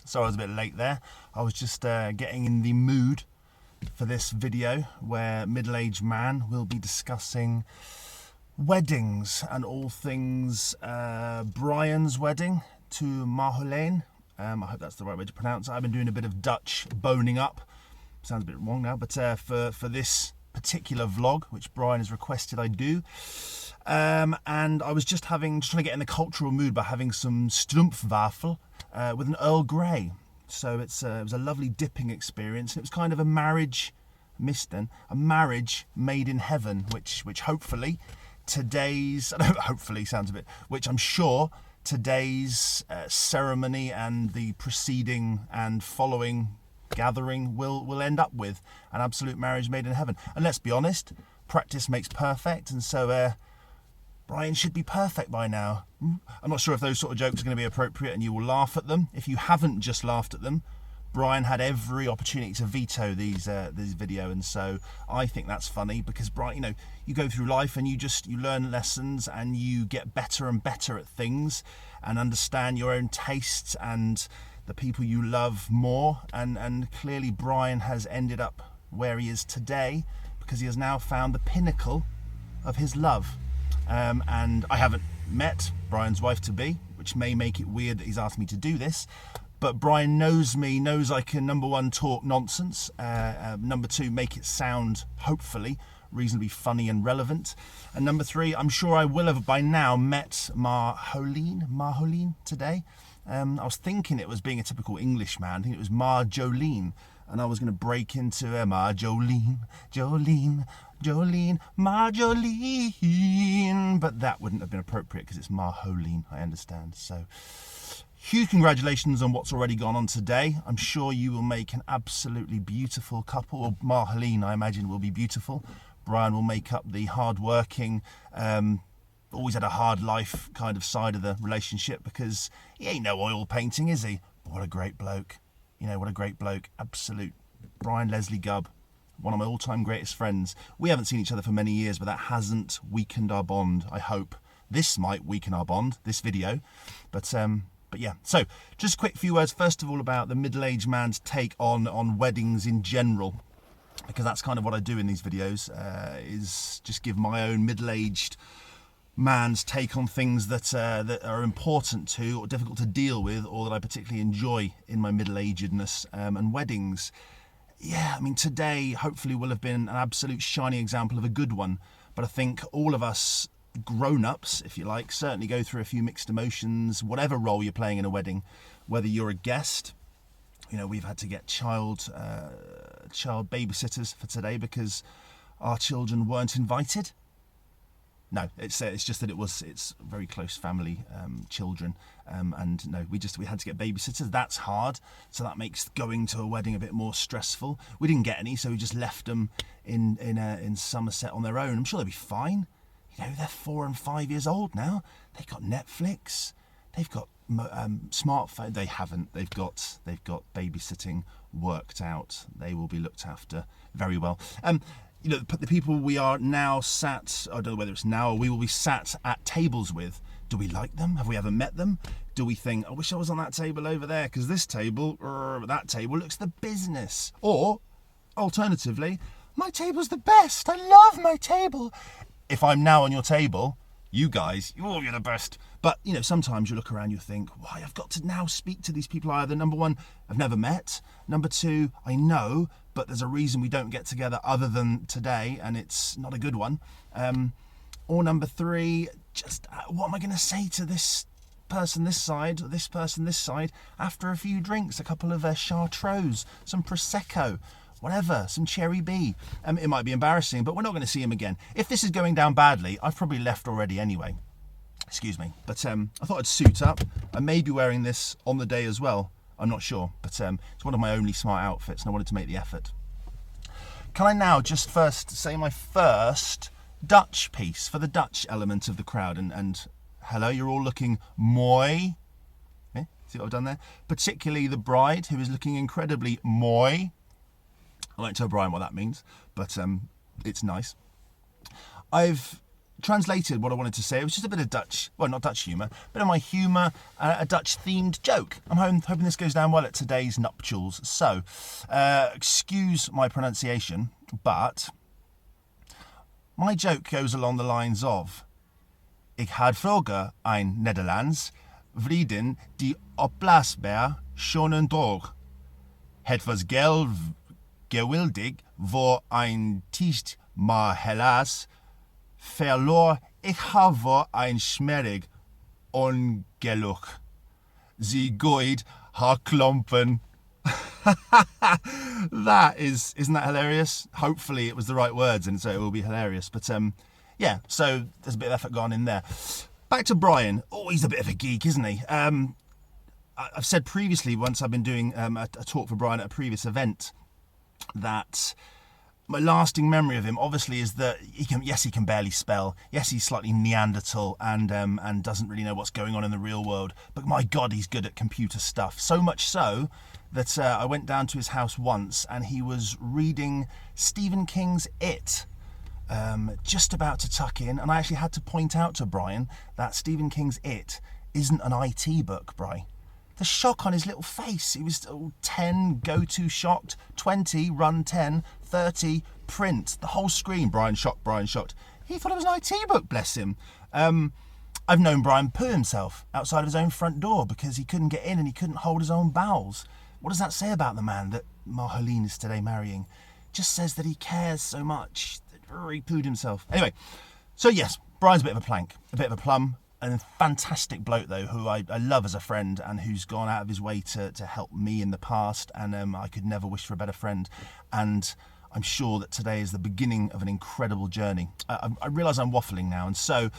Sorry I was a bit late there. I was just getting in the mood for this video where middle-aged man will be discussing weddings and all things Brian's wedding to Marjolein. I hope that's the right way to pronounce it. I've been doing a bit of Dutch boning up. Sounds a bit wrong now, but for this particular vlog, which Brian has requested I do. And I was just trying to get in the cultural mood by having some stroopwafel with an Earl Grey. So it was a lovely dipping experience. It was kind of a marriage, a marriage made in heaven, which hopefully today's, hopefully sounds a bit, which I'm sure today's ceremony and the preceding and following gathering will end up with an absolute marriage made in heaven. And let's be honest, practice makes perfect, and so Brian should be perfect by now. I'm not sure if those sort of jokes are going to be appropriate and you will laugh at them. If you haven't just laughed at them, Brian had every opportunity to veto this video, and so I think that's funny because Brian, you go through life and you learn lessons and you get better and better at things and understand your own tastes and the people you love more, and clearly Brian has ended up where he is today because he has now found the pinnacle of his love. And I haven't met Brian's wife-to-be, which may make it weird that he's asked me to do this, but Brian knows me, knows I can, number one, talk nonsense, number two, make it sound, hopefully, reasonably funny and relevant, and number three, I'm sure I will have by now met Marjolein today. I was thinking it was being a typical English man. I think it was Marjolein, and I was going to break into Marjolein, Marjolein, but that wouldn't have been appropriate because it's Marjolein, I understand. So, huge congratulations on what's already gone on today. I'm sure you will make an absolutely beautiful couple. Or Marjolein, I imagine, will be beautiful. Brian will make up the hard-working, always had a hard life kind of side of the relationship because he ain't no oil painting, is he? But what a great bloke. What a great bloke. Absolute Brian Leslie Gubb, one of my all-time greatest friends. We haven't seen each other for many years, but that hasn't weakened our bond, I hope. This might weaken our bond, this video. But yeah, so just a quick few words, first of all, about the middle-aged man's take on weddings in general, because that's kind of what I do in these videos, is just give my own middle-aged man's take on things that are important to or difficult to deal with, or that I particularly enjoy in my middle-agedness, and weddings. Yeah, I mean, today hopefully will have been an absolute shining example of a good one, but I think all of us grown-ups, if you like, certainly go through a few mixed emotions, whatever role you're playing in a wedding, whether you're a guest. We've had to get child babysitters for today because our children weren't invited. No, it's just that it's very close family children, and no, we had to get babysitters. That's hard, so that makes going to a wedding a bit more stressful. We didn't get any, so we just left them in Somerset on their own. I'm sure they'll be fine. They're 4 and 5 years old now. They've got Netflix. They've got smartphone. They haven't. They've got babysitting worked out. They will be looked after very well. The people we are now sat, I don't know whether it's now or we will be sat at tables with, do we like them? Have we ever met them? Do we think, I wish I was on that table over there because this table, that table looks the business? Or, alternatively, my table's the best. I love my table. If I'm now on your table, you guys, you're the best. But, sometimes you look around, you think, why, I've got to now speak to these people either, number one, I've never met, number two, I know, but there's a reason we don't get together other than today, and it's not a good one. Or number three, just what am I going to say to this person this side, or this person this side, after a few drinks, a couple of Chartreuse, some Prosecco, whatever, some Cherry B. It might be embarrassing, but we're not going to see him again. If this is going down badly, I've probably left already anyway. Excuse me. But I thought I'd suit up. I may be wearing this on the day as well. I'm not sure, but it's one of my only smart outfits, and I wanted to make the effort. Can I now just first say my first Dutch piece for the Dutch element of the crowd? And hello, you're all looking mooi. See what I've done there? Particularly the bride, who is looking incredibly mooi. I won't tell Brian what that means, but it's nice. I've translated what I wanted to say. It was just a bit of Dutch, well, not Dutch humour, a bit of my humour, a Dutch-themed joke. I'm hoping this goes down well at today's nuptials. So, excuse my pronunciation, but my joke goes along the lines of: Ik had vroeger een Nederlands vriendin die opblaasbaar schonen droeg. Het was geweldig voor een tijd, maar helaas verloor ik haar voor een smerig ongeluk. Ze gooit haar klompen. Isn't that hilarious? Hopefully it was the right words and so it will be hilarious. But yeah, so there's a bit of effort gone in there. Back to Brian. Oh, he's a bit of a geek, isn't he? I've said previously, once I've been doing a talk for Brian at a previous event, that my lasting memory of him obviously is that he can barely spell. Yes, he's slightly Neanderthal and doesn't really know what's going on in the real world. But my God, he's good at computer stuff. So much so that I went down to his house once and he was reading Stephen King's It. Just about to tuck in, and I actually had to point out to Brian that Stephen King's It isn't an IT book, Bri. The shock on his little face. He was 10, go to shocked, 20, run 10, 30, print. The whole screen, Brian shocked, Brian shocked. He thought it was an IT book, bless him. I've known Brian poo himself outside of his own front door because he couldn't get in and he couldn't hold his own bowels. What does that say about the man that Marjolene is today marrying? Just says that he cares so much. He pooed himself. Anyway, so yes, Brian's a bit of a plank, a bit of a plum, and a fantastic bloke though, who I love as a friend and who's gone out of his way to help me in the past, and I could never wish for a better friend. And I'm sure that today is the beginning of an incredible journey. I realise I'm waffling now, and so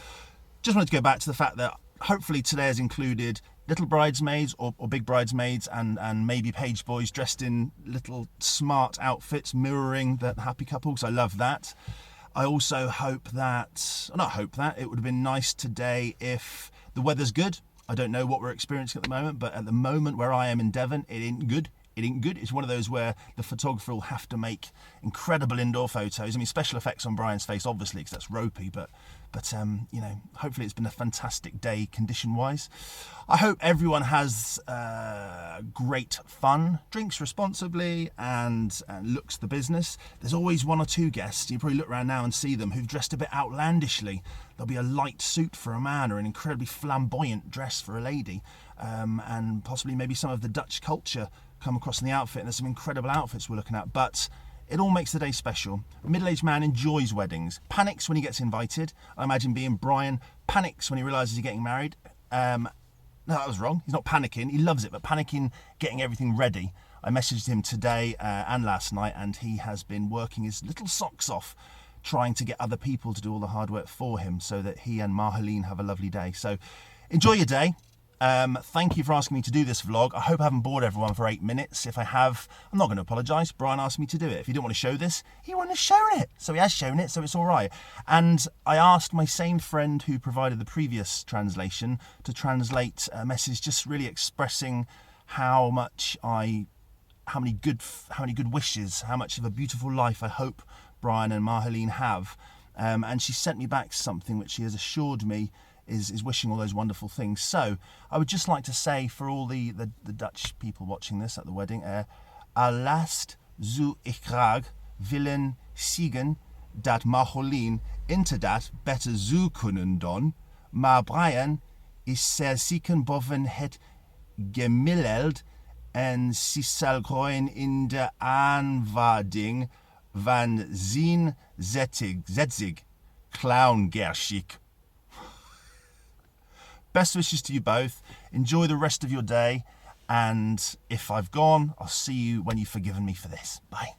just wanted to go back to the fact that hopefully today has included little bridesmaids or big bridesmaids and maybe page boys dressed in little smart outfits mirroring the happy couple, because I love that. I also it would have been nice today if the weather's good. I don't know what we're experiencing at the moment, but at the moment where I am in Devon, it ain't good. It's one of those where the photographer will have to make incredible indoor photos. I mean, special effects on Brian's face, obviously, because that's ropey, but hopefully it's been a fantastic day condition-wise. I hope everyone has great fun, drinks responsibly, and looks the business. There's always one or two guests, you probably look around now and see them, who've dressed a bit outlandishly. There'll be a light suit for a man or an incredibly flamboyant dress for a lady, and possibly maybe some of the Dutch culture come across in the outfit, and there's some incredible outfits we're looking at, but it all makes the day special. A middle-aged man enjoys weddings, panics when he gets invited. I imagine being Brian panics when he realises he's getting married. No, that was wrong. He's not panicking. He loves it, but panicking, getting everything ready. I messaged him today and last night, and he has been working his little socks off trying to get other people to do all the hard work for him so that he and Marjolene have a lovely day. So enjoy your day. Thank you for asking me to do this vlog. I hope I haven't bored everyone for 8 minutes. If I have, I'm not going to apologise. Brian asked me to do it. If he didn't want to show this, he wouldn't have shown it. So he has shown it, so it's all right. And I asked my same friend who provided the previous translation to translate a message just really expressing how many good wishes, how much of a beautiful life I hope Brian and Marjolene have. And she sent me back something which she has assured me is wishing all those wonderful things. So I would just like to say for all the Dutch people watching this at the wedding, Alast zou ik graag willen zeggen dat Marjolene inderdaad beter zou kunnen doen, maar Brian is zeer zieken boven het gemiddeld en ze zal groeien in de aanvaarding van zijn zetzig clowngerschick. Best wishes to you both. Enjoy the rest of your day. And if I've gone, I'll see you when you've forgiven me for this. Bye.